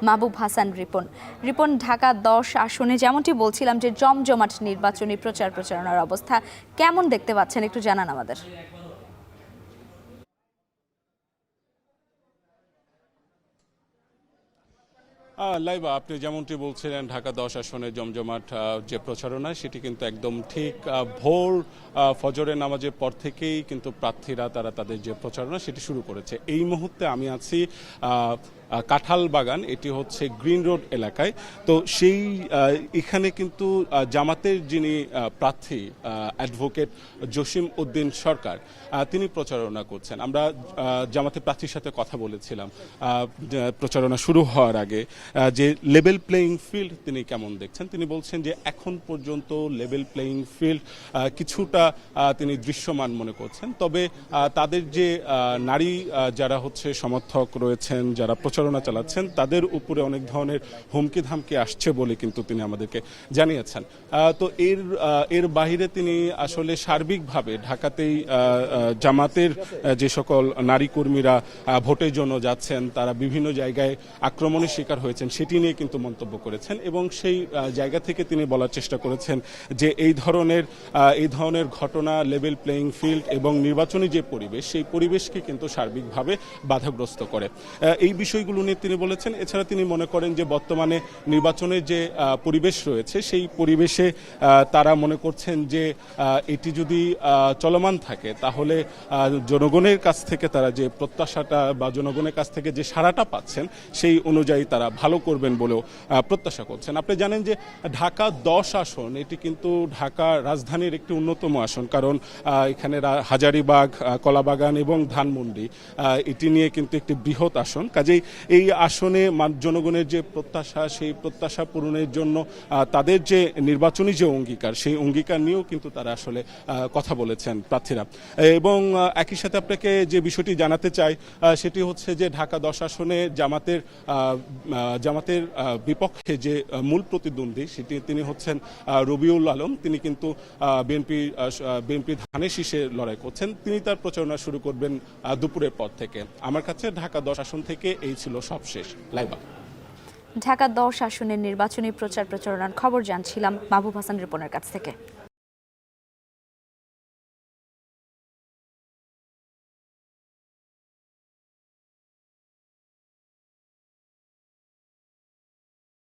মাহবুব হাসান রিপন। রিপন, ঢাকা 10 আসনে যেমনটি বলছিলাম যে জমজমাট নির্বাচনী প্রচারণার অবস্থা কেমন দেখতে পাচ্ছেন, একটু জানান আমাদের। লাইবা, আপনি যেমনটি বলছিলেন ঢাকা 10 আসনে জমজমাট যে প্রচারণা সেটি কিন্তু একদম ঠিক ভোর ফজরের নামাজের পর থেকেই কিন্তু প্রার্থীরা তাদের যে প্রচারণা সেটি শুরু করেছে। এই মুহূর্তে আমি আছি কাঁঠাল বাগান, এটি হচ্ছে গ্রিন রোড এলাকায়। তো সেই এখানে কিন্তু জামাতের যিনি প্রার্থী অ্যাডভোকেট জসিম উদ্দিন সরকার তিনি প্রচারণা করছেন। আমরা জামাতের প্রার্থীর সাথে কথা বলেছিলাম প্রচারণা শুরু হওয়ার আগে যে লেভেল প্লেয়িং ফিল্ড তিনি কেমন দেখছেন। তিনি বলছেন যে এখন পর্যন্ত লেভেল প্লেয়িং ফিল্ড কিছুটা তিনি দৃশ্যমান মনে করছেন, তবে তাদের যে নারী যারা হচ্ছে সমর্থক রয়েছেন, যারা প্রচারণা চালাচ্ছেন, তাদের উপরে অনেক ধরনের হুমকি ধামকি আসছে বলে কিন্তু তিনি আমাদেরকে জানিয়েছেন। তো এর বাইরে তিনি আসলে সার্বিকভাবে ঢাকাতেই জামাতের যে সকল নারী কর্মীরা ভোটের জন্য যাচ্ছেন, তারা বিভিন্ন জায়গায় আক্রমণের শিকার হয়েছেন সেটি নিয়ে কিন্তু মন্তব্য করেছেন, এবং সেই জায়গা থেকে তিনি বলার চেষ্টা করেছেন যে এই ধরনের ঘটনা লেভেল প্লেয়িং ফিল্ড এবং নির্বাচনী যে পরিবেশ, সেই পরিবেশকে কিন্তু সার্বিকভাবে বাধাগ্রস্ত করে। এই বিষয়গুলো নিয়ে তিনি বলেছেন। এছাড়া তিনি মনে করেন যে বর্তমানে নির্বাচনের যে পরিবেশ রয়েছে সেই পরিবেশে তারা মনে করছেন যে এটি যদি চলমান থাকে তাহলে জনগণের কাছ থেকে তারা যে প্রত্যাশাটা বা জনগণের কাছ থেকে যে সাড়াটা পাচ্ছেন সেই অনুযায়ী তারা ভালো করবেন বলেও প্রত্যাশা করছেন। আপনি জানেন যে ঢাকা 10 আসন এটি কিন্তু ঢাকা রাজধানীর একটি অন্যতম আসন, কারণ এখানে হাজারীবাগ, কলাবাগান এবং ধানমন্ডি এটি নিয়ে কিন্তু একটি বৃহৎ আসন। কাজেই এই আসনে জনগণের যে প্রত্যাশা, সেই প্রত্যাশা পূরণের জন্য তাদের যে নির্বাচনী যে অঙ্গীকার, সেই অঙ্গীকার নিয়েও কিন্তু তারা আসলে কথা বলেছেন প্রার্থীরা। এবং একই সাথে আপনাকে যে বিষয়টি জানাতে চাই সেটি হচ্ছে যে ঢাকা 10 আসনে জামাতের বিপক্ষে যে মূল প্রতিদ্বন্দ্বী সেটি তিনি হচ্ছেন রবিউল আলম। তিনি কিন্তু বিএনপি ধানের শীষে লড়াই করছেন। তিনি তার প্রচারণা শুরু করবেন দুপুরের পর থেকে। আমার কাছে ঢাকা 10 আসন থেকে এই ছিল সবশেষ। লাইবা, ঢাকা 10 আসনের নির্বাচনী প্রচারণার খবর জানছিলাম মাহবুব হাসান রিপনের কাছ থেকে।